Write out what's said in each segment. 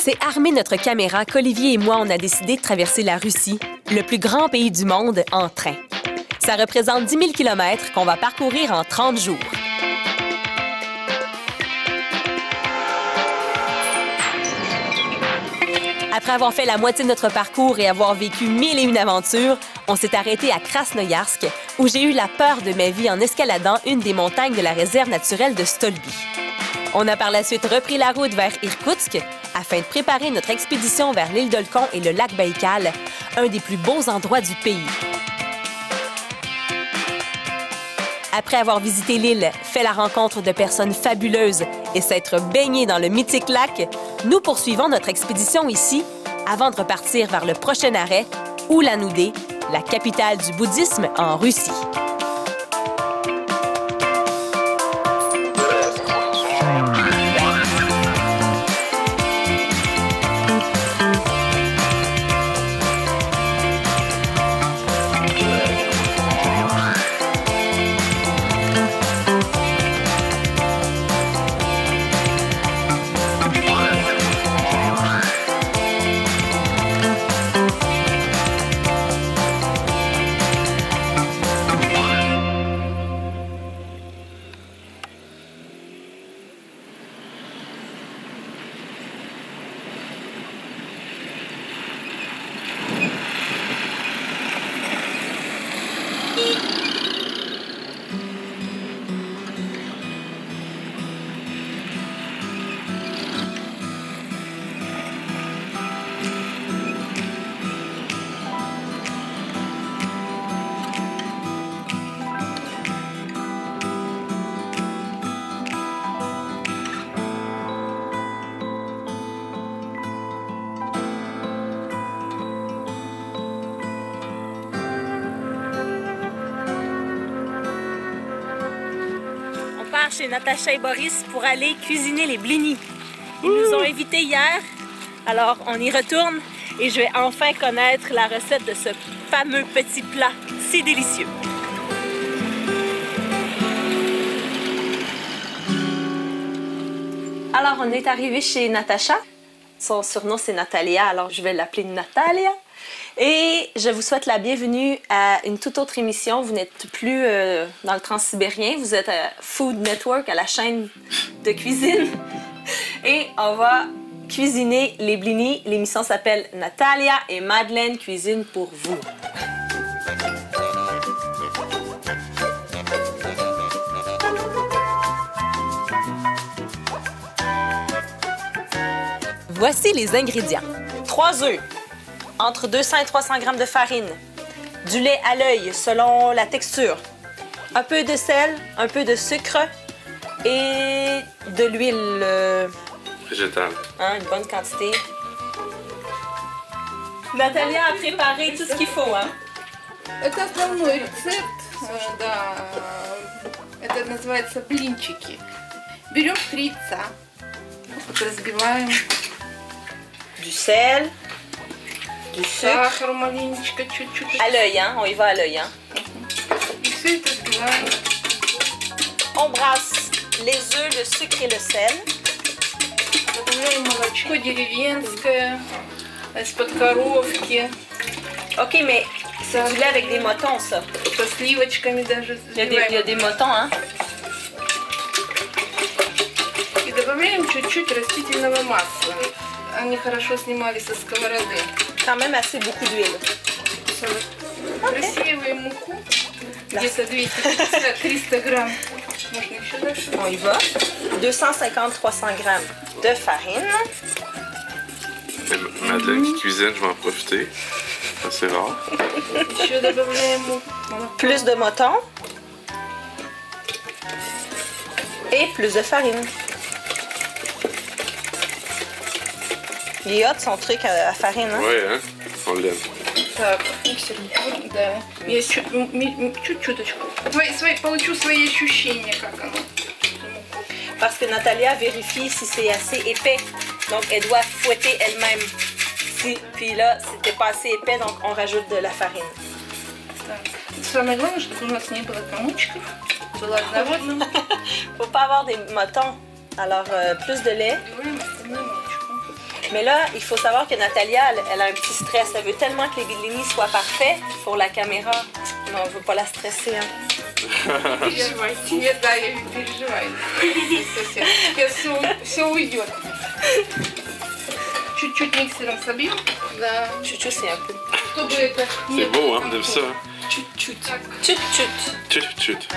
C'est armé notre caméra qu'Olivier et moi, on a décidé de traverser la Russie, le plus grand pays du monde, en train. Ça représente 10 000 km qu'on va parcourir en 30 jours. Après avoir fait la moitié de notre parcours et avoir vécu 1001 aventures, on s'est arrêté à Krasnoïarsk, où j'ai eu la peur de ma vie en escaladant une des montagnes de la réserve naturelle de Stolby. On a par la suite repris la route vers Irkoutsk afin de préparer notre expédition vers l'île d'Olkhon et le lac Baïkal, un des plus beaux endroits du pays. Après avoir visité l'île, fait la rencontre de personnes fabuleuses et s'être baigné dans le mythique lac, nous poursuivons notre expédition ici avant de repartir vers le prochain arrêt, Ulan-Ude, la capitale du bouddhisme en Russie. Chez Natacha et Boris pour aller cuisiner les blinis. Ils nous ont invités hier, alors on y retourne et je vais enfin connaître la recette de ce fameux petit plat si délicieux. Alors on est arrivé chez Natacha. Son surnom c'est Natalia, alors je vais l'appeler Natalia. Et je vous souhaite la bienvenue à une toute autre émission. Vous n'êtes plus dans le Transsibérien, vous êtes à Food Network, à la chaîne de cuisine. Et on va cuisiner les blinis. L'émission s'appelle Natalia et Madeleine cuisine pour vous. Voici les ingrédients. 3 œufs. Entre 200 et 300 g de farine, du lait à l'œil selon la texture, un peu de sel, un peu de sucre et de l'huile végétale. Hein, une bonne quantité. Natalia a préparé tout ce qu'il faut. Hein? Это основной рецепт, да. Это называется блинчики. Берем 3 яйца, разбиваем. Du sel. Du Сахар маленечко, чуть-чуть. À l'œil, hein? On y va à l'œil, hein? И все это взбиваем. On brasse les œufs, le sucre et le sel. Добавляем молочко деревенское, из-под коровки. OK, mais c'est du lait avec des motons, ça. Со сливочками даже. Il y a des motons, hein? И добавляем чуть-чуть растительного масла. Они хорошо снимали со сковороды. Quand même assez beaucoup d'huile. Просеиваем муку, где-то 250-300 грамм. Можно еще дальше. On y va. 250-300 g de farine. Madeleine qui cuisine, je vais en profiter. C'est rare. Еще добавляем молоко. Plus de motons. Et plus de farine. Il est hot son truc à farine, hein? Oui, hein? On l'aime. Так, миксер. Да. Я чуть-чуточку. Получу свои ощущения, как оно. Parce que Natalia vérifie si c'est assez épais. Donc, elle doit fouetter elle-même. Puis là, c'était pas assez épais, donc on rajoute de la farine. Так. Самое главное, чтобы у нас не было комочков. Было однородным. Faut pas avoir des motons. Alors, plus de lait. Добавляем остальное молочко. Mais là, il faut savoir que Natalia, elle a un petit stress. Elle veut tellement que les blinis soient parfaits pour la caméra. Mais on veut pas la stresser, hein. Переживайте. Нет, да, я переживаю. Совсем. Сейчас все уйдет. Чуть-чуть миксером собьем. Да. Chouchou, c'est un peu. Чтобы это не C'est beau, hein, de ça. Чуть-чуть. Так. Chut-chut. Chut, chut.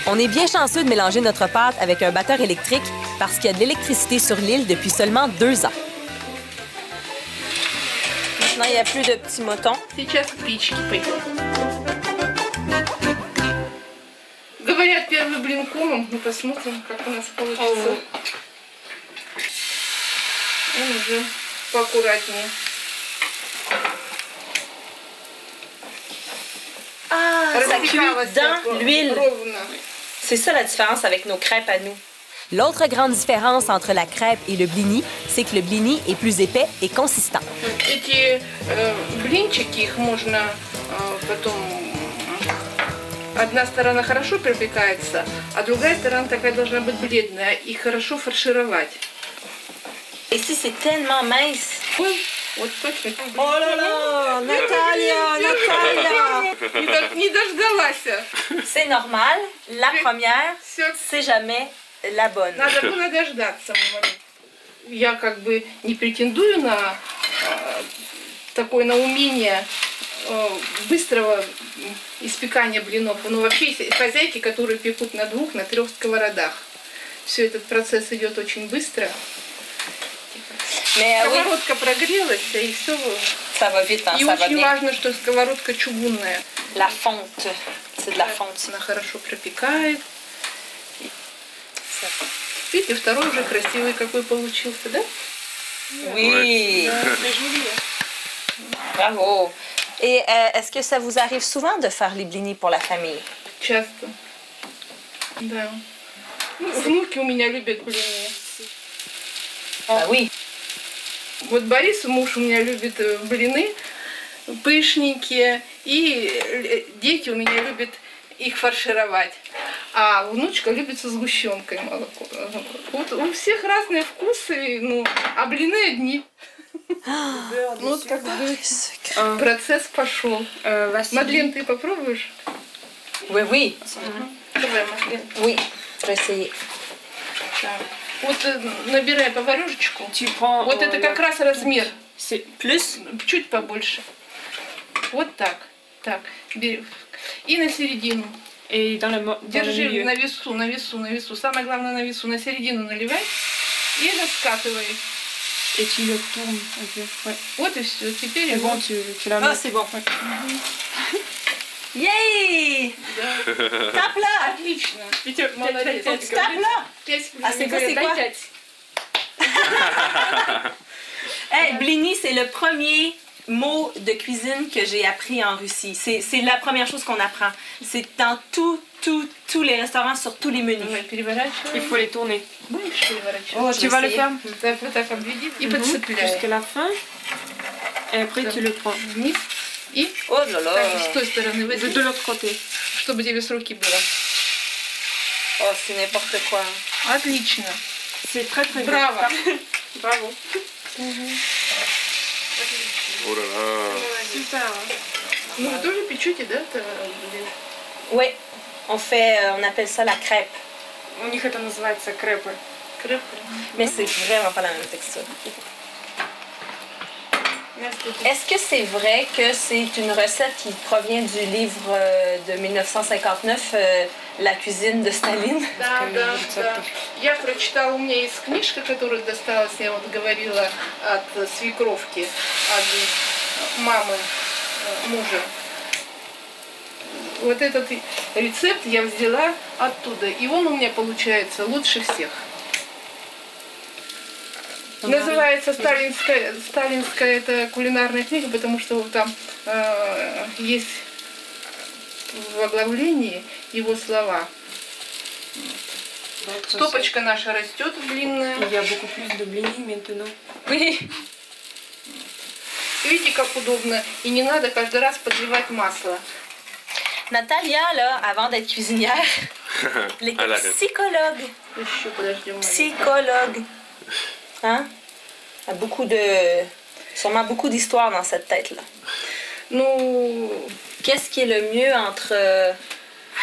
On est bien chanceux de mélanger notre pâte avec un batteur électrique parce qu'il y a de l'électricité sur l'île depuis seulement 2 ans. Maintenant, il n'y a plus de petits motons. Сейчас спички пойдут. Говорят, первый блин комом. Мы посмотрим, как у нас получится. Он уже поаккуратнее. Ah, ça cuit Распекалось dans так l'huile. ровно. C'est ça la différence avec nos crêpes à nous. L'autre grande différence entre la crêpe et le blini, c'est que le blini est plus épais et consistant. Эти блинчики, их можно потом... Одна сторона хорошо пропекается, а другая сторона такая должна быть бледная и хорошо фаршировать. Ici, c'est tellement mince. Ой, вот точно. Oh là là, Natalia, Natalia. Не дождалась. C'est normal. La première, Все, c'est jamais la bonne. надо было дождаться. Я как бы не претендую на такое на умение быстрого испекания блинов. Но вообще есть хозяйки, которые пекут на 2, на 3 сковородах. Все этот процесс идет очень быстро. Mais oui, Сковородка прогрелась, и все. ça va vite, hein, И ça va очень bien. важно, что сковородка чугунная. La fonte, c'est de la fonte. Она хорошо пропекает. Ça. Видите, второй уже красивый какой получился, да? Oui, bravo. Et est-ce que ça vous arrive souvent de faire les blinis pour la famille? Часто. Да. Ну, внуки у меня любят блины. Ah oui. Вот Борис, муж у меня любит блины пышненькие, и дети у меня любят их фаршировать. А внучка любит со сгущенкой молоко. Вот у всех разные вкусы, ну, а блины одни. Ну, вот как бы процесс пошел. Мадлен, ты попробуешь? Oui, oui. Давай, Мадлен. Oui, je vais essayer. Так. Вот набирай поварешечку. Tu prends, Вот это как раз размер. Plus? Чуть побольше. Вот так. Так. Бери. И на середину. et dans le Держи milieu. на весу, на весу, на весу. Самое главное на весу. На середину наливай и раскатывай. Et tu le tournes un peu. Ouais. Вот и все. Теперь C'est его... bon, tu la Ah, mets. c'est bon. Yay! Tape là! Отлично. Молодец. Tape là! 5 Ah, c'est quoi, c'est quoi? Hey, blini, c'est le premier mot de cuisine que j'ai appris en Russie. C'est la première chose qu'on apprend. C'est dans tous les restaurants, sur tous les menus. Давай, переворачивай. Il faut les tourner. Будешь переворачивать? Oh, je Tu vais vas le essayer. faire Так, вот так обведи и подцепляй. jusqu'à la fin. Et après, tu le prends. Вниз. И Oh là là! так, с той стороны De возьми, l'autre côté. чтобы тебе с руки было. Oh, c'est n'importe quoi. Отлично. C'est très très Браво. bien. Bravo. Oh là là. Super. Ну, вы тоже печете, да? блин? Oui, on appelle ça la crêpe. У них это называется крепы. Крепко. Mais c'est vraiment pas la même texture. Est-ce que c'est vrai que c'est une recette qui provient du livre de 1959, La cuisine de Staline? Да, да, да. Я прочитала, у меня есть книжка, которая досталась, я вот говорила, от свекровки, от мамы мужа. Вот этот рецепт я взяла оттуда, и он у меня получается лучше всех. Называется сталинская это кулинарная книга, потому что там есть в оглавлении его слова. Стопочка наша растет длинная. Il y a beaucoup plus de blini maintenant. Oui. Видите, как удобно. И не надо каждый раз подливать масло. Natalia, là, avant d'être cuisinière, Elle arrête. Psychologue. Еще подождем. Psychologue. Hein? Il y a sûrement beaucoup d'histoires dans cette tête-là. Ну, Qu'est-ce qui est le mieux entre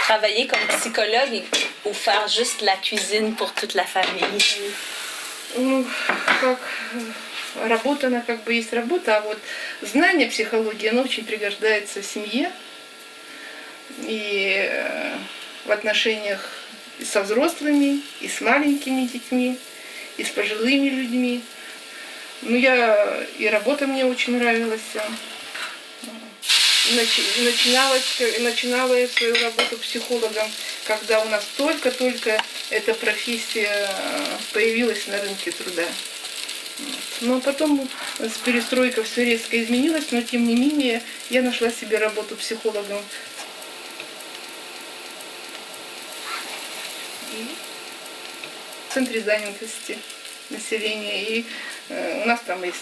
travailler comme psychologue ou faire juste la cuisine pour toute la famille? ну, как работа, она как бы есть работа, а вот знание психологии, оно очень пригождается в семье и в отношениях и со взрослыми, и с маленькими детьми, и с пожилыми людьми. Ну, и работа мне очень нравилась. Начинала я свою работу психологом, когда у нас только-только эта профессия появилась на рынке труда. Но потом с перестройкой все резко изменилось, но тем не менее я нашла себе работу психологом. В центре занятости населения. И у нас там есть...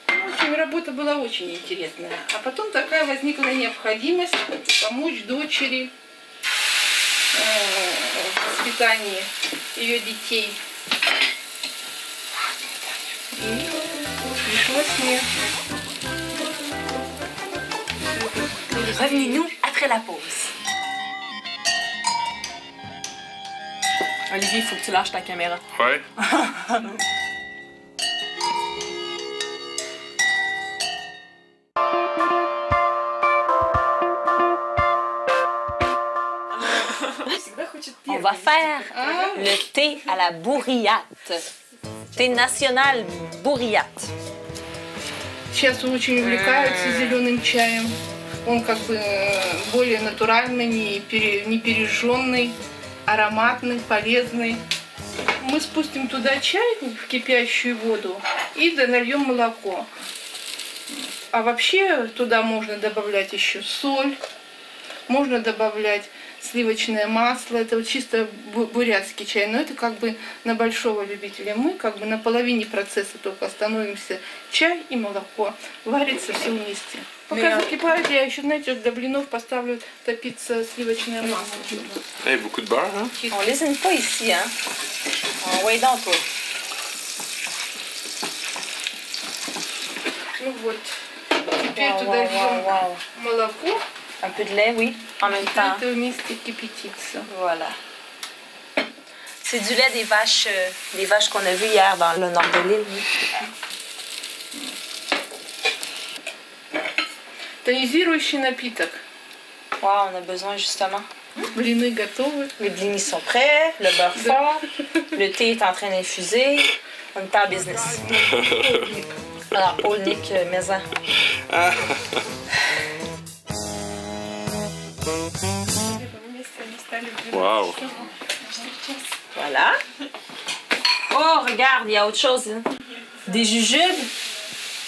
В общем, работа была очень интересная. А потом такая возникла необходимость помочь дочери в воспитании ее детей. И пришлось мне. Revenez-nous après la pause. Olivier, il faut que tu lâches ta caméra. Ouais. On va faire le thé à la bourriate. Thé national bourriate. Сейчас очень увлекаются зеленым чаем. Он как бы более натуральный, не пережженный, ароматный, полезный. Мы спустим туда чай в кипящую воду и нальем молоко. А вообще туда можно добавлять еще соль, можно добавлять сливочное масло. Это вот чисто бурятский чай, но это как бы на большого любителя. Мы как бы на половине процесса только остановимся. Чай и молоко. Варится все вместе. Пока закипает, я еще, знаете, для блинов поставлю топиться сливочное масло. Hey, beaucoup de beurre, hein? On lésine pas ici, hein? Oui, donc, toi. Ну вот. Теперь туда льем молоко. Un peu de lait, oui, en même temps. Это вместе кипятится. Voilà. C'est du lait des vaches qu'on a vues hier dans le nord de l'île. Тонизирующий напиток. Wow, on a besoin justement. Блины готовы. Les blinis sont prêts, le beurre fort, le thé est en train d'infuser. On est en business. Alors, Paul, Nick, maison. Wow. Voilà. Oh, regarde, il y a autre chose. Hein. Des jujubes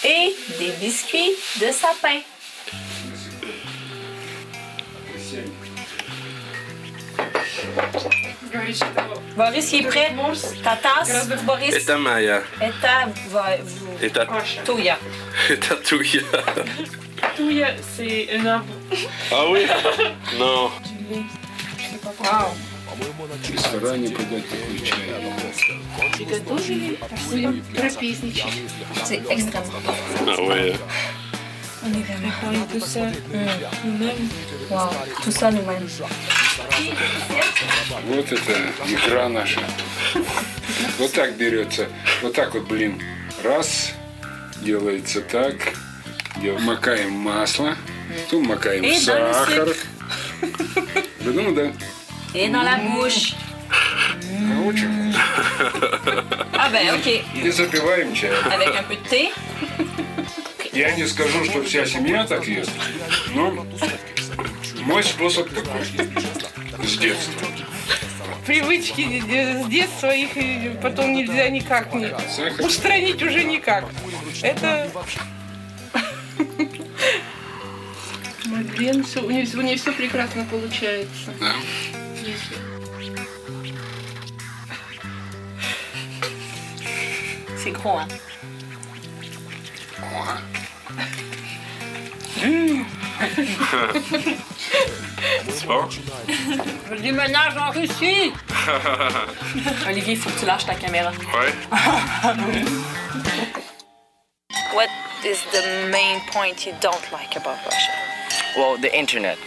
et des biscuits de sapin. Boris, il est prêt? Ta tasse, Boris? Это моя. Это Это Touya. Это туя. Туя, c'est un arbre. Ah oui? Non. Wow. В ресторане подать такой чай. Приготовили. Трапезничать. C'est extrêmement bon. Ah ouais. On est préparé tout ça nous-mêmes. Wow. Tout ça nous-mêmes. Вот это игра наша. Вот так берется. Вот так вот, блин. Раз. Делается так. Макаем масло. Тут макаем И сахар. Да ну да. Et dans la bouche. Очень. Ah ben, OK. И запиваем чаем. Avec un peu de thé. Я не скажу, что вся семья так ест, но мой способ такой. С детства. Привычки с детства, их потом нельзя никак не Сахар. устранить уже никак. Это... Мадлен, у нее все прекрасно получается. Да. C'est gros, hein? О. C'est bon? Je déménage en Russie! Olivier, il faut que tu lâches ta caméra. Ouais. What is the main point you don't like about Russia? Well, the internet.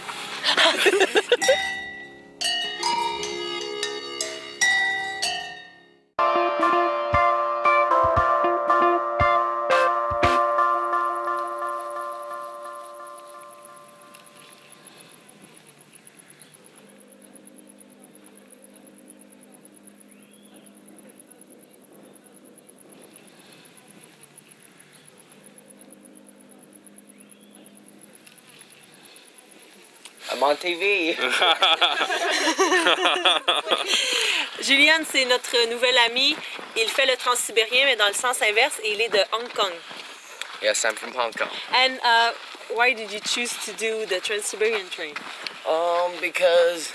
I'm on TV. Julian, c'est notre nouvel ami. Il fait le transsibérien, mais dans le sens inverse, et il est de Hong Kong. Yes, I'm from Hong Kong. And why did you choose to do the Trans-Siberian train? Because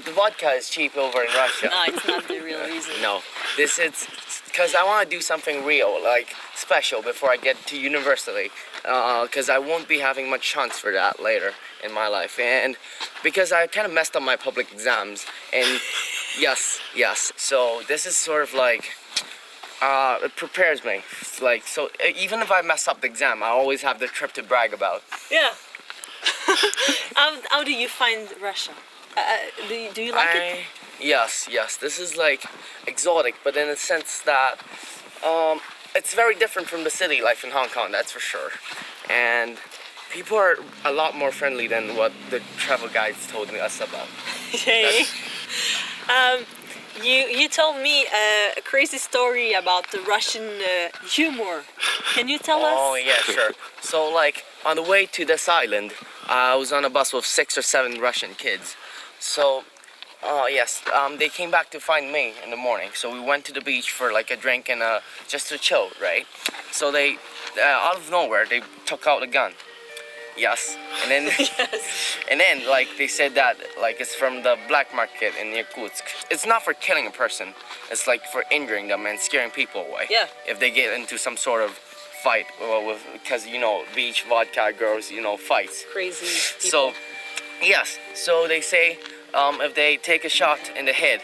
the vodka is cheap over in Russia. No, it's not the real reason. No, this is because I want to do something real, like special, before I get to university. Because I won't be having much chance for that later in my life, and because I kind of messed up my public exams. And yes. So this is sort of like it prepares me. Like, so even if I mess up the exam, I always have the trip to brag about. Yeah. How do you find Russia? Do you like it? Yes. This is like exotic, but in a sense that it's very different from the city life in Hong Kong, that's for sure. And people are a lot more friendly than what the travel guides told us about. Okay. You told me a crazy story about the Russian humor. Can you tell us? Oh yeah, sure. So like on the way to this island, I was on a bus with 6 or 7 Russian kids. So yes, they came back to find me in the morning. So we went to the beach for like a drink and just to chill, right? So they, out of nowhere, they took out a gun. Yes, and then and then like they said that like it's from the black market in Yakutsk. It's not for killing a person. It's like for injuring them and scaring people away. Yeah. If they get into some sort of fight, with because you know beach vodka girls, you know, fights. Crazy people. So yes, so they say if they take a shot in the head,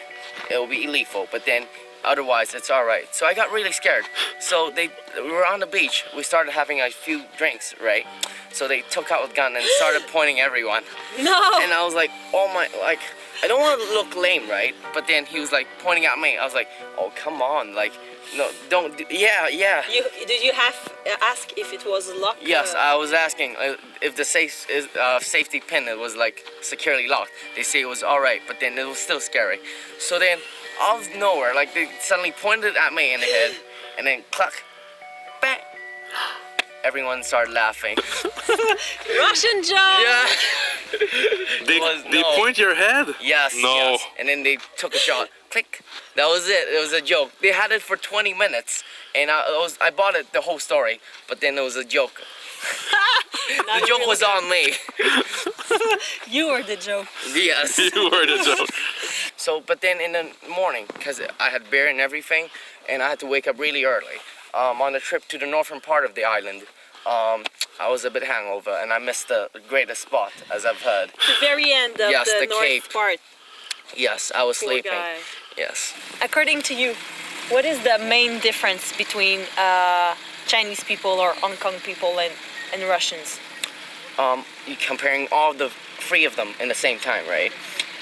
it will be lethal. But then otherwise it's all right. So I got really scared. So we were on the beach. We started having a few drinks, right? So they took out a gun and started pointing everyone. No. And I was like, oh my, like, I don't want to look lame, right? But then he was like pointing at me. I was like, oh, come on, like, no, don't, yeah. Did you ask if it was locked? Yes, I was asking if the safety pin was like securely locked. They say it was all right, but then it was still scary. So then, out of nowhere, like they suddenly pointed at me in the head, and then cluck, bang. Everyone started laughing. Russian joke. Yeah. They point your head? Yes. No. Yes. And then they took a shot. Click. That was it. It was a joke. They had it for 20 minutes, and I bought it the whole story, but then it was a joke. The joke was on me. You were the joke. Yes. You were the joke. So, but then in the morning, because I had beer and everything, and I had to wake up really early. On the trip to the northern part of the island, I was a bit hangover, and I missed the greatest spot, as I've heard. The very end of the north Cape. part. Yes, I was Poor sleeping. guy. Yes. According to you, what is the main difference between Chinese people or Hong Kong people and Russians? You're comparing all the 3 of them in the same time, right?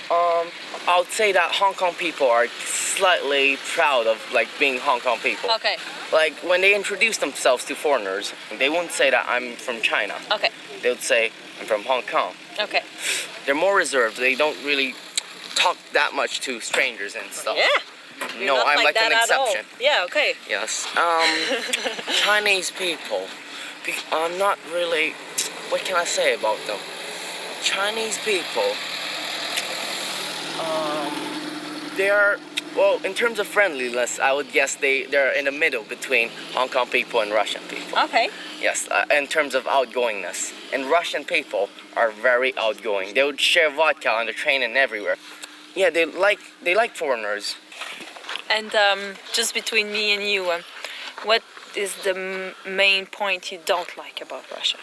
I would say that Hong Kong people are slightly proud of like being Hong Kong people. Okay. Like when they introduce themselves to foreigners, they wouldn't say that I'm from China. Okay. They would say I'm from Hong Kong. Okay. They're more reserved. They don't really talk that much to strangers and stuff. Yeah. You're No, not I'm like that an at all. exception. Yeah. Okay. Yes. Chinese people. I'm not really. What can I say about them? Chinese people. They are, well, in terms of friendliness, I would guess they're in the middle between Hong Kong people and Russian people. Okay. Yes, in terms of outgoingness. And Russian people are very outgoing. They would share vodka on the train and everywhere. Yeah, they like foreigners. And just between me and you, what is the main point you don't like about Russia?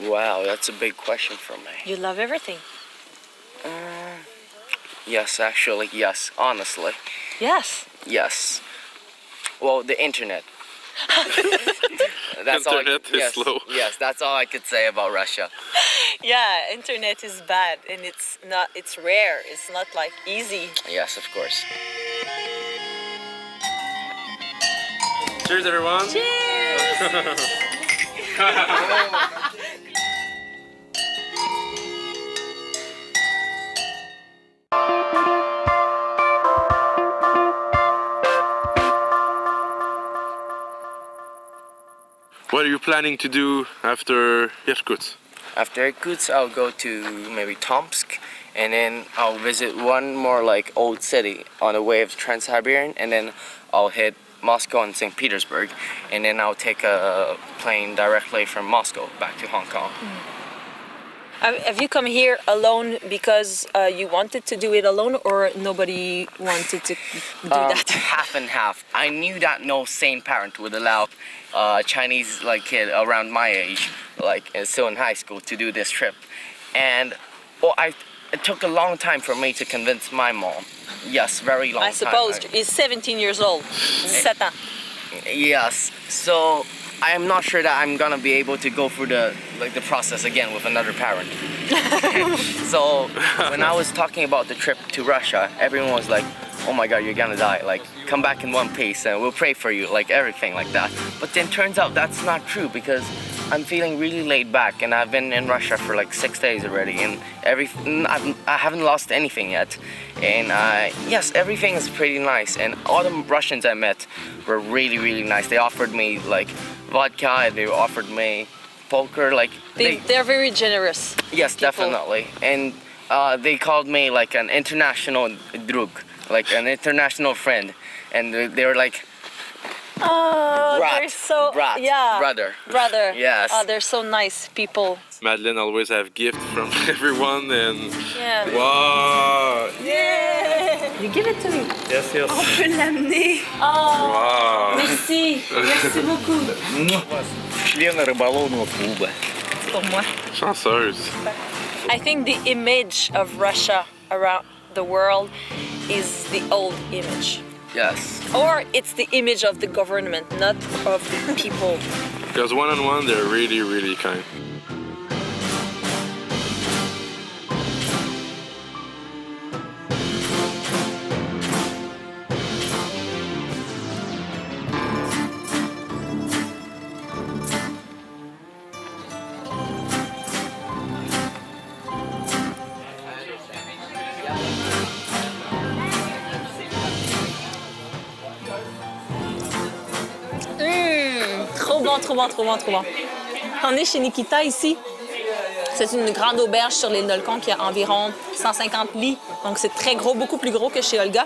Wow, that's a big question for me. You love everything. Yes, actually, yes. Honestly, Yes. yes. Well, the internet. Internet is yes, slow. Yes, that's all I could say about Russia. Yeah, internet is bad and it's rare. It's not like easy. Yes, of course. Cheers, everyone. What are you planning to do after Irkutsk? After Irkutsk, I'll go to maybe Tomsk, and then I'll visit one more like old city on the way of Trans-Siberian, and then I'll hit Moscow and St. Petersburg, and then I'll take a plane directly from Moscow back to Hong Kong. Have you come here alone because you wanted to do it alone, or nobody wanted to do that? Half and half. I knew that no sane parent would allow a Chinese like kid around my age, like still in high school, to do this trip, and well, it took a long time for me to convince my mom. Yes, very long time. I suppose he's 17 years old. 17 ans. Yes, so I am not sure that I'm gonna be able to go through the process again with another parent. So when I was talking about the trip to Russia, everyone was like, "Oh my God, you're gonna die! Like, come back in one piece, and we'll pray for you," like everything like that. But then turns out that's not true, because I'm feeling really laid back, and I've been in Russia for like 6 days already, and I haven't lost anything yet. And yes, everything is pretty nice, and all the Russians I met were really, really nice. They offered me like vodka, and they offered me poker, like They're very generous. yes, people. definitely. And they called me like an international drug, like an international friend, and they were like, Oh, Brat, they're so brat, yeah, brother. Yes. Oh, they're so nice people. Madeleine always have gifts from everyone, and Yeah. wow, You give it to me. yes, yes. On peut l'amener. Oh, Wow. merci, merci beaucoup. Члены рыболовного клуба. C'est pour moi. Chanceuse. I think the image of Russia around the world is the old image. Yes. Or it's the image of the government, not of the people. Because one-on-one, they're really, really kind. Trop bon, trop bon, trop bon, trop bon. On est chez Nikita ici. C'est une grande auberge sur l'île d'Olcon qui a environ 150 lits. Donc c'est très gros, beaucoup plus gros que chez Olga.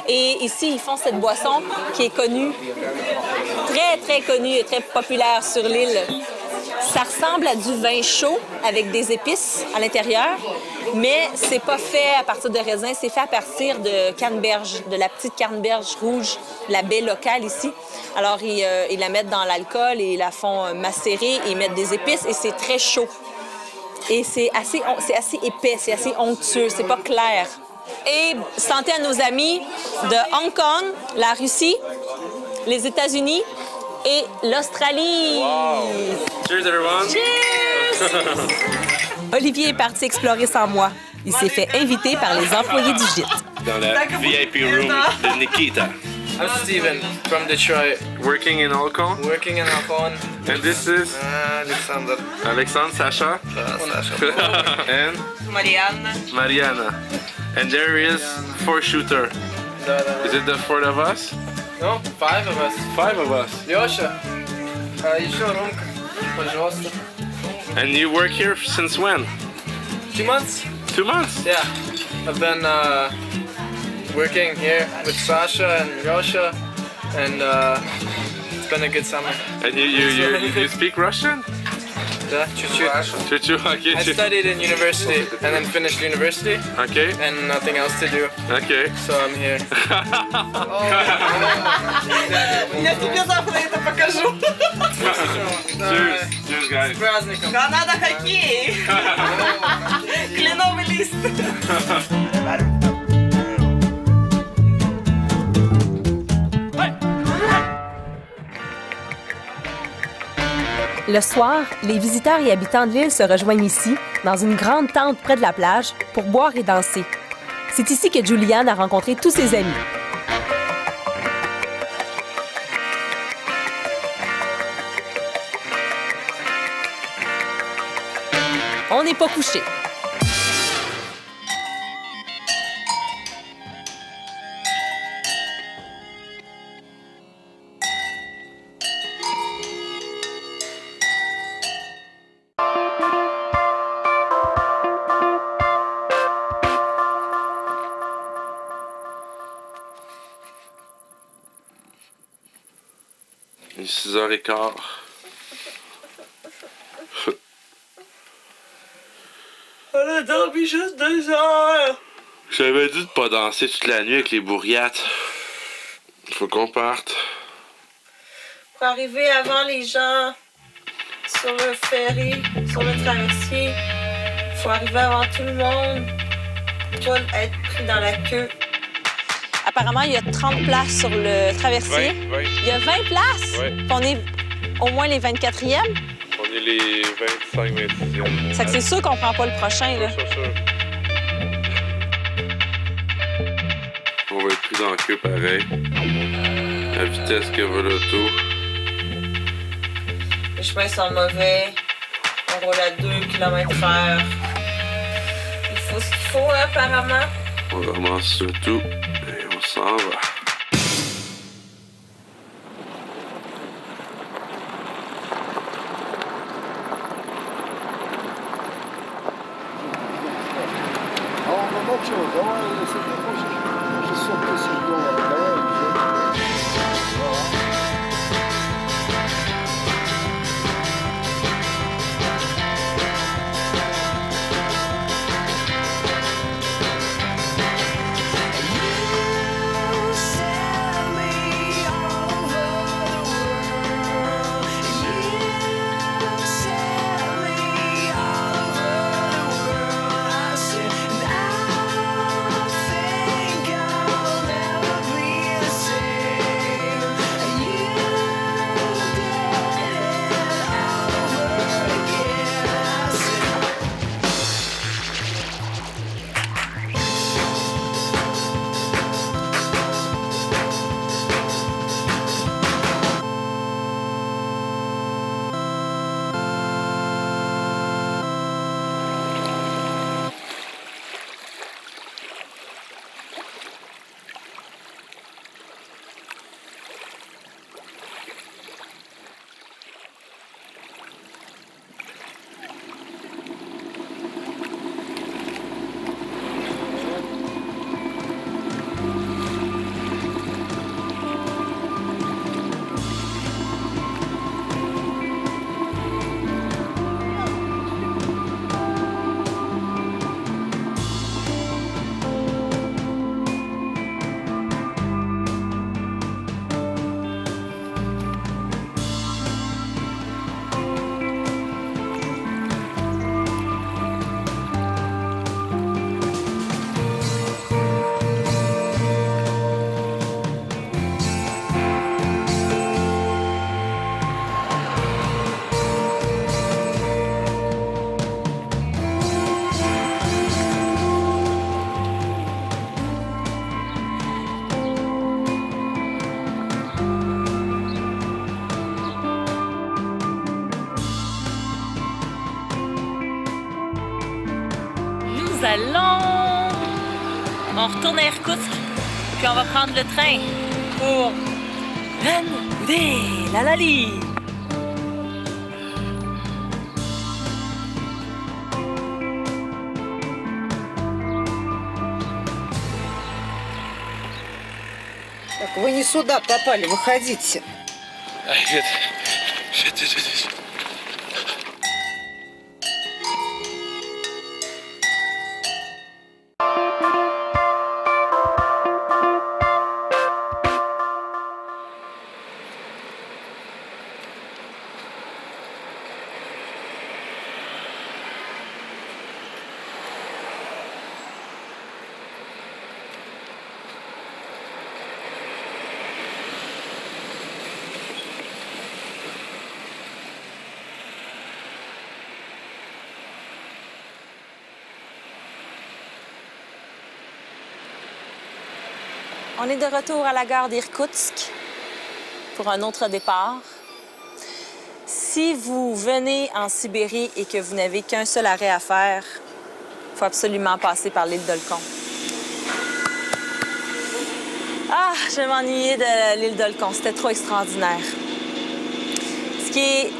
Et ici, ils font cette boisson qui est connue, très, très connue et très populaire sur l'île. Ça ressemble à du vin chaud avec des épices à l'intérieur, mais c'est pas fait à partir de raisins, c'est fait à partir de canneberge, de la petite canneberge rouge, la baie locale ici. Alors, ils la mettent dans l'alcool et ils la font macérer et ils mettent des épices et c'est très chaud. Et c'est assez épais, c'est assez onctueux, c'est pas clair. Et santé à nos amis de Hong Kong, la Russie, les États-Unis et l'Australie. Wow. Cheers, everyone. Olivier est parti explorer sans moi. Il s'est fait inviter par les employés du gîte. Dans la VIP room de Nikita. I'm Steven from Detroit, Working in Holcomb. working in Alcon. And this is Alexander. Alexandre, Sasha, and Mariana. And there is 4 shooter. Is it the 4 of us? No, 5 of us. 5 of us. Лёша, еще рюмка, пожалуйста. And you work here since when? 2 months? 2 months? Yeah, I've been working here with Sasha and Yosha, and it's been a good summer. And you speak Russian? Да, чуть-чуть. Чуть-чуть, ok. I studied in university and then finished university Ok. and nothing else to do. Ok. So I'm here. Я тебе завтра это покажу. Cheers. Cheers, guys. С праздником. Канада хоккей. Кленовый лист. Le soir, les visiteurs et habitants de l'île se rejoignent ici, dans une grande tente près de la plage, pour boire et danser. C'est ici que Julianne a rencontré tous ses amis. On n'est pas couché. Il est 6h15. On a dormi juste 2 heures. J'avais dit de pas danser toute la nuit avec les bourriates. Faut qu'on parte. Pour arriver avant les gens sur le ferry, sur le traversier, faut arriver avant tout le monde, pas être pris dans la queue. Apparemment, il y a 30 places sur le traversier. 20. Il y a 20 places? Ouais. Puis on est au moins les 24e? On est les 25, 26e. Ça que c'est sûr qu'on prend pas le prochain, là. Sûr. On va être pris dans la queue pareil. La vitesse que va l'auto. Les chemins sont mauvais. On roule à 2 km/h. Il faut ce qu'il faut, apparemment. On ramasse le tout et on s'en va. On retourne à Irkoutsk, puis on va prendre le train pour Lalali. Так, вы не сюда попали, выходите. On est de retour à la gare d'Irkoutsk pour un autre départ. Si vous venez en Sibérie et que vous n'avez qu'un seul arrêt à faire, il faut absolument passer par l'île d'Olkhon. Ah, je m'ennuyais de l'île d'Olkhon. C'était trop extraordinaire. Ce qui est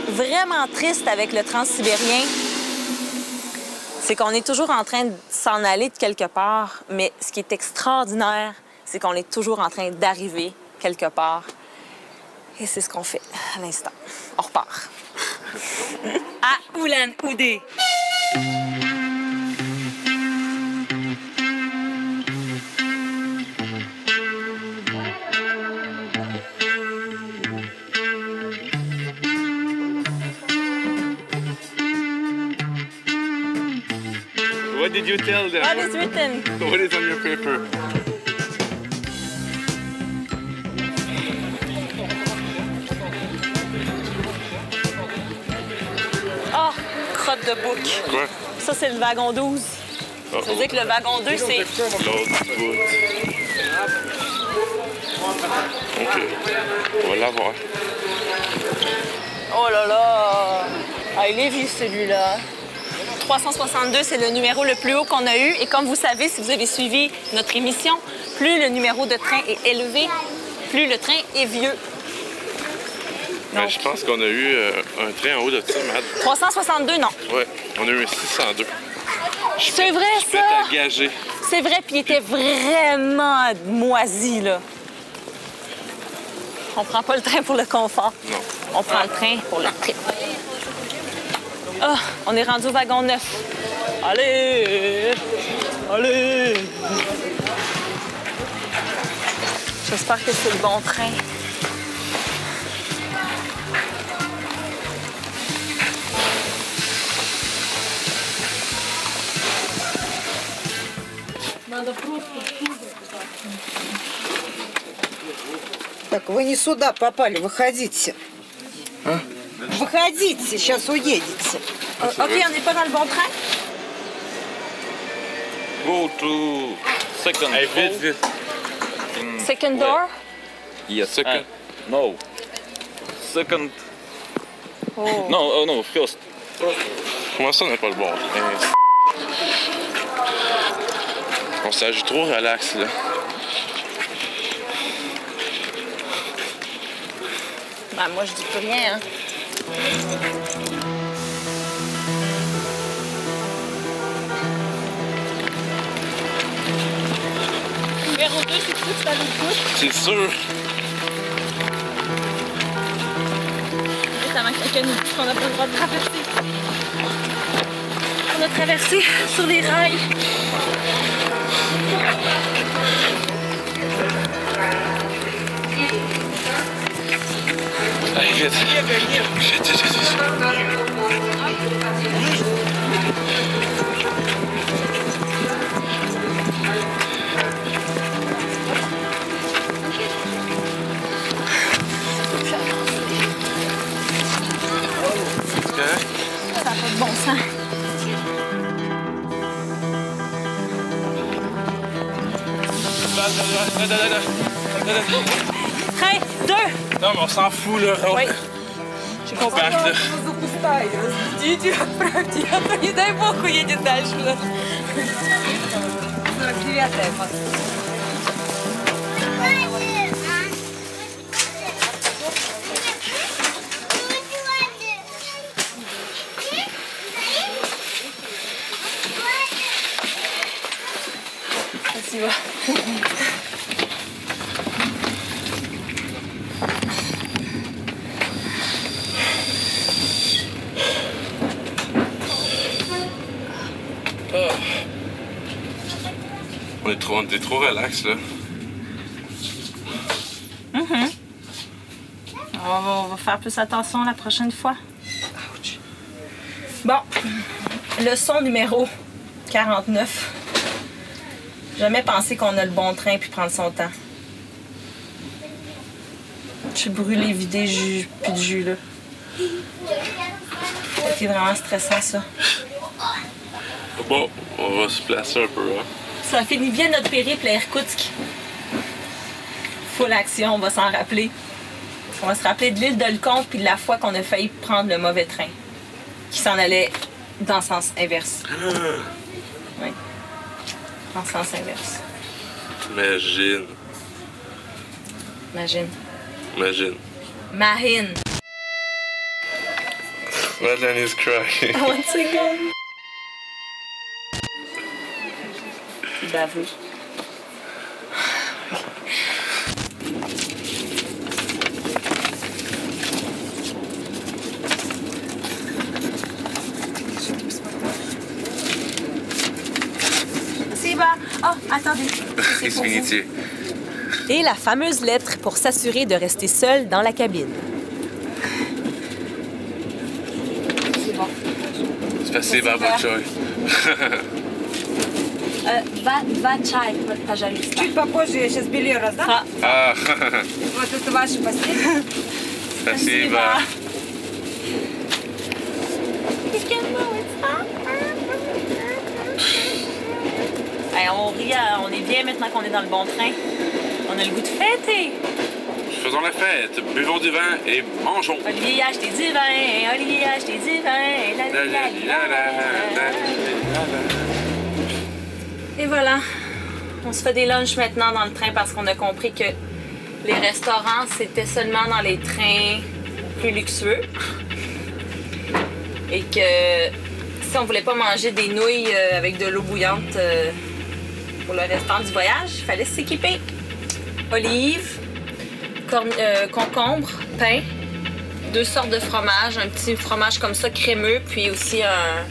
vraiment triste avec le transsibérien, c'est qu'on est toujours en train de s'en aller de quelque part, mais ce qui est extraordinaire, c'est qu'on est toujours en train d'arriver quelque part. Et c'est ce qu'on fait à l'instant. On repart. À Ulan-Ude. What did you tell them? What is written? What is on your paper? Oh, crotte de bouc. Quoi? Ça, c'est le wagon 12. Ça veut dire que le wagon 2, c'est... L'autre bout. OK. On va l'avoir. Oh là là! Ah, il est vieux, celui-là. 362, c'est le numéro le plus haut qu'on a eu. Et comme vous savez, si vous avez suivi notre émission, plus le numéro de train est élevé, plus le train est vieux. Mais je pense qu'on a eu un train en haut de ça, Mad. 362, non. Ouais, on a eu un 602. C'est vrai, Je peux ça? t'engager. C'est vrai, puis il était vraiment moisi, là. On prend pas le train pour le confort. Non. On prend le train pour le trip. Ah, on est rendu au wagon 9. Allez! Allez! J'espère que c'est le bon train. Так, вы не сюда попали, выходите. А? Выходите, сейчас уедете. OK, on n'est pas dans le bon train? Go to second. Hey, vite, vite. Second door? Yes. Second. No. Second. Oh. No, oh no, first. Comment ça, on n'a pas le bon train? On s'agit trop relax, là. Ben, moi, je dis plus rien, hein. Numéro 2, c'est tout, c'est à l'autre bout. C'est sûr. Avant que quelqu'un nous dise qu'on n'a pas le droit de traverser. On a traversé sur les rails. Allez, vite. Vite, vite, vite. Ça n'a pas de bon sens. Train 2! Non, mais on s'en fout, là. Oui. J'ai compris. Ждите, отправьте, а то не дай бог уедет дальше. 49-я. Спасибо. On était trop relax, là. On va faire plus attention la prochaine fois. Bon, leçon numéro 49. Jamais penser qu'on a le bon train puis prendre son temps. Je suis brûlée, vidée, plus de jus, là. C'est vraiment stressant, ça. Bon, on va se placer un peu, hein. Ça finit bien notre périple à Irkoutsk. full action, on va s'en rappeler. On va se rappeler de l'île de Lecomte puis de la fois qu'on a failli prendre le mauvais train. Qui s'en allait dans le sens inverse. Oui. Dans le sens inverse. Imagine. Imagine. Imagine. Marine. Madeleine is crying. Once again. Baveux. Oh, attendez. Извините. Et la fameuse lettre pour s'assurer de rester seul dans la cabine. C'est bon. Спасибо большое. Va чай, пожалуйста. Чуть попозже я сейчас белье раздам. Вот это ваша постель. Спасибо. Hey, on rit, on est bien maintenant qu'on est dans le bon train. On a le goût de fêter. Faisons la fête, buvons du vin et mangeons. Olivier a acheté du vin, Olivier a acheté du vin. Et voilà. On se fait des lunchs maintenant dans le train parce qu'on a compris que les restaurants, c'était seulement dans les trains plus luxueux. Et que si on voulait pas manger des nouilles avec de l'eau bouillante pour le restant du voyage, il fallait s'équiper. Olives, concombre, pain, 2 sortes de fromage, un petit fromage comme ça crémeux, puis aussi un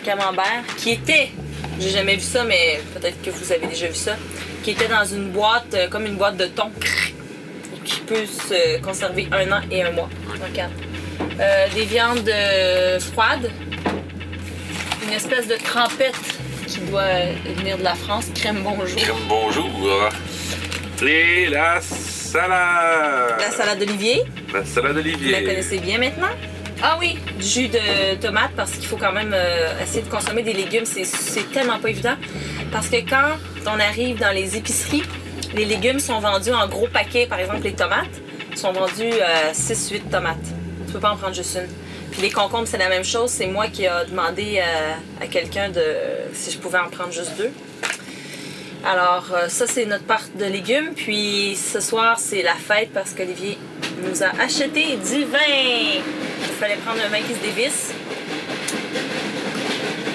camembert qui était, j'ai jamais vu ça, mais peut-être que vous avez déjà vu ça, qui était dans une boîte, comme une boîte de thon, qui peut se conserver 1 an et 1 mois. Regarde. Des viandes froides, une espèce de trempette qui doit venir de la France, crème bonjour. Crème bonjour. Et la salade. La salade d'Olivier. La salade d'Olivier. Vous la connaissez bien maintenant? Ah oui, du jus de tomate parce qu'il faut quand même essayer de consommer des légumes. C'est tellement pas évident parce que quand on arrive dans les épiceries, les légumes sont vendus en gros paquets. Par exemple, les tomates sont vendus 6-8 tomates. Tu peux pas en prendre juste une. Puis les concombres, c'est la même chose. C'est moi qui ai demandé à quelqu'un si je pouvais en prendre juste 2. Alors, ça, c'est notre part de légumes. Puis ce soir, c'est la fête parce qu'Olivier nous a acheté du vin. Il fallait prendre un vin qui se dévisse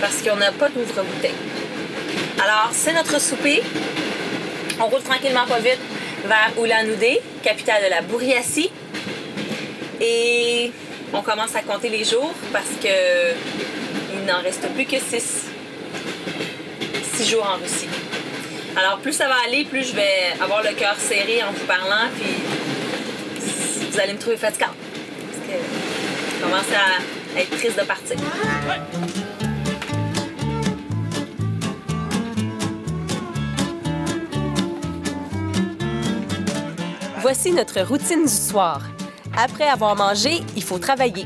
parce qu'on n'a pas d'ouvre-bouteille. Alors, c'est notre souper. On roule tranquillement pas vite vers Ulan-Ude, capitale de la Bouriatie. Et on commence à compter les jours parce que il n'en reste plus que 6 jours en Russie. Alors plus ça va aller, plus je vais avoir le cœur serré en vous parlant, puis vous allez me trouver fatigante. Parce que je commence à être triste de partir. Voici notre routine du soir. Après avoir mangé, il faut travailler.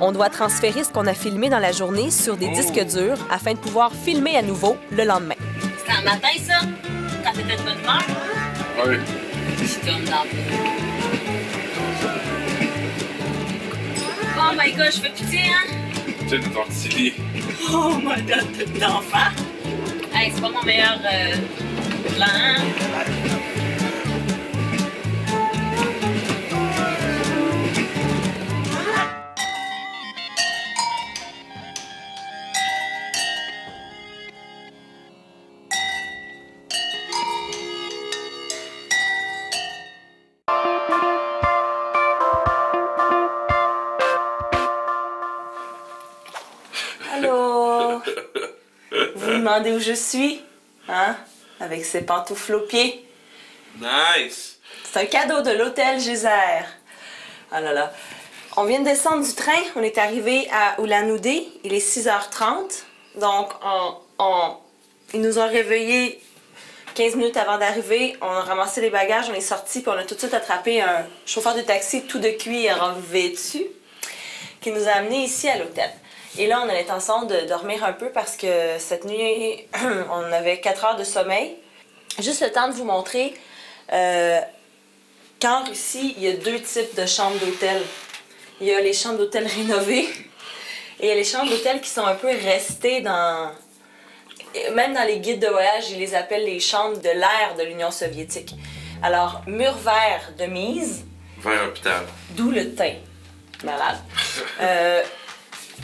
On doit transférer ce qu'on a filmé dans la journée sur des disques durs afin de pouvoir filmer à nouveau le lendemain. C'était un matin, ça? Quand t'étais de bonne humeur? Oui. C'était un arbre. Oh my god, je fais pitié, hein? Tu es de tortillier. Oh my god, tout d'enfant! Hey, c'est pas mon meilleur plan, hein? Allô? Vous me demandez où je suis? Hein? Avec ces pantoufles aux pieds. Nice. C'est un cadeau de l'hôtel Geyser. Ah là là. On vient de descendre du train. On est arrivé à Ulan-Ude. Il est 6h30. Donc, ils nous ont réveillés 15 minutes avant d'arriver. On a ramassé les bagages, on est sortis, puis on a tout de suite attrapé un chauffeur de taxi tout de cuir vêtu qui nous a amenés ici à l'hôtel. Et là, on a l'intention de dormir un peu parce que cette nuit, on avait 4 heures de sommeil. Juste le temps de vous montrer Qu'en Russie, il y a 2 types de chambres d'hôtel. Il y a les chambres d'hôtel rénovées et il y a les chambres d'hôtel qui sont un peu restées dans... Même dans les guides de voyage, ils les appellent les chambres de l'ère de l'Union soviétique. Alors, mur vert de mise. Vert hôpital. D'où le teint. Malade.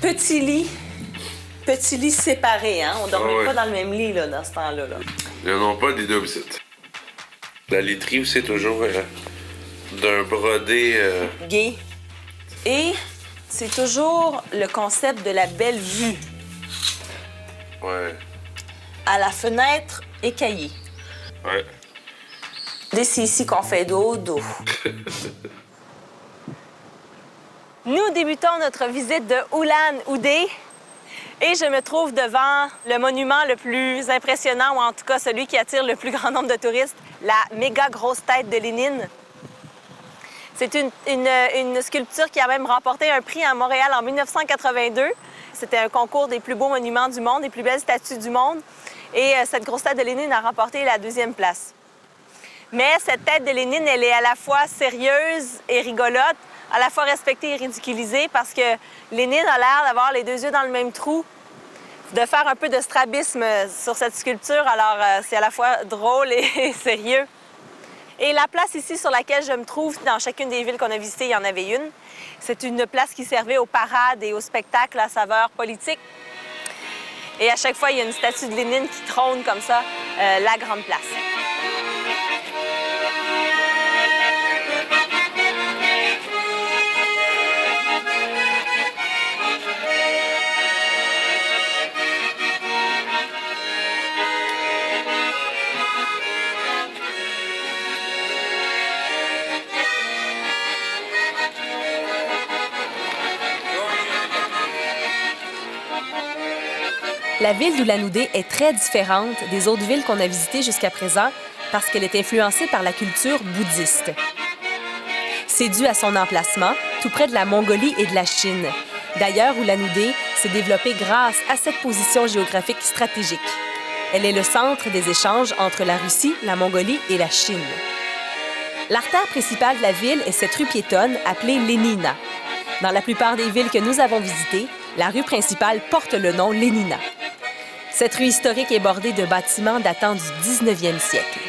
Petit lit séparé, hein? On dormait pas dans le même lit là, dans ce temps-là. Là. Ils n'en ont pas des doubles sites. La literie aussi, toujours d'un brodé... Gay. Et c'est toujours le concept de la belle vue. Ouais. À la fenêtre écaillée. Ouais. Et c'est ici qu'on fait dodo. Nous débutons notre visite de Ulan-Ude et je me trouve devant le monument le plus impressionnant, ou en tout cas celui qui attire le plus grand nombre de touristes, la méga grosse tête de Lénine. C'est une sculpture qui a même remporté un prix à Montréal en 1982. C'était un concours des plus beaux monuments du monde, des plus belles statues du monde. Et cette grosse tête de Lénine a remporté la 2e place. Mais cette tête de Lénine, elle est à la fois sérieuse et rigolote, à la fois respectée et ridiculisée, parce que Lénine a l'air d'avoir les 2 yeux dans le même trou, de faire un peu de strabisme sur cette sculpture. Alors, c'est à la fois drôle et sérieux. Et la place ici sur laquelle je me trouve, dans chacune des villes qu'on a visitées, il y en avait une. C'est une place qui servait aux parades et aux spectacles à saveur politique. Et à chaque fois, il y a une statue de Lénine qui trône comme ça, la grande place. La ville d'Ulan-Ude est très différente des autres villes qu'on a visitées jusqu'à présent parce qu'elle est influencée par la culture bouddhiste. C'est dû à son emplacement, tout près de la Mongolie et de la Chine. D'ailleurs, Ulan-Ude s'est développée grâce à cette position géographique stratégique. Elle est le centre des échanges entre la Russie, la Mongolie et la Chine. L'artère principale de la ville est cette rue piétonne appelée Lenina. Dans la plupart des villes que nous avons visitées, la rue principale porte le nom Lenina. Cette rue historique est bordée de bâtiments datant du 19e siècle.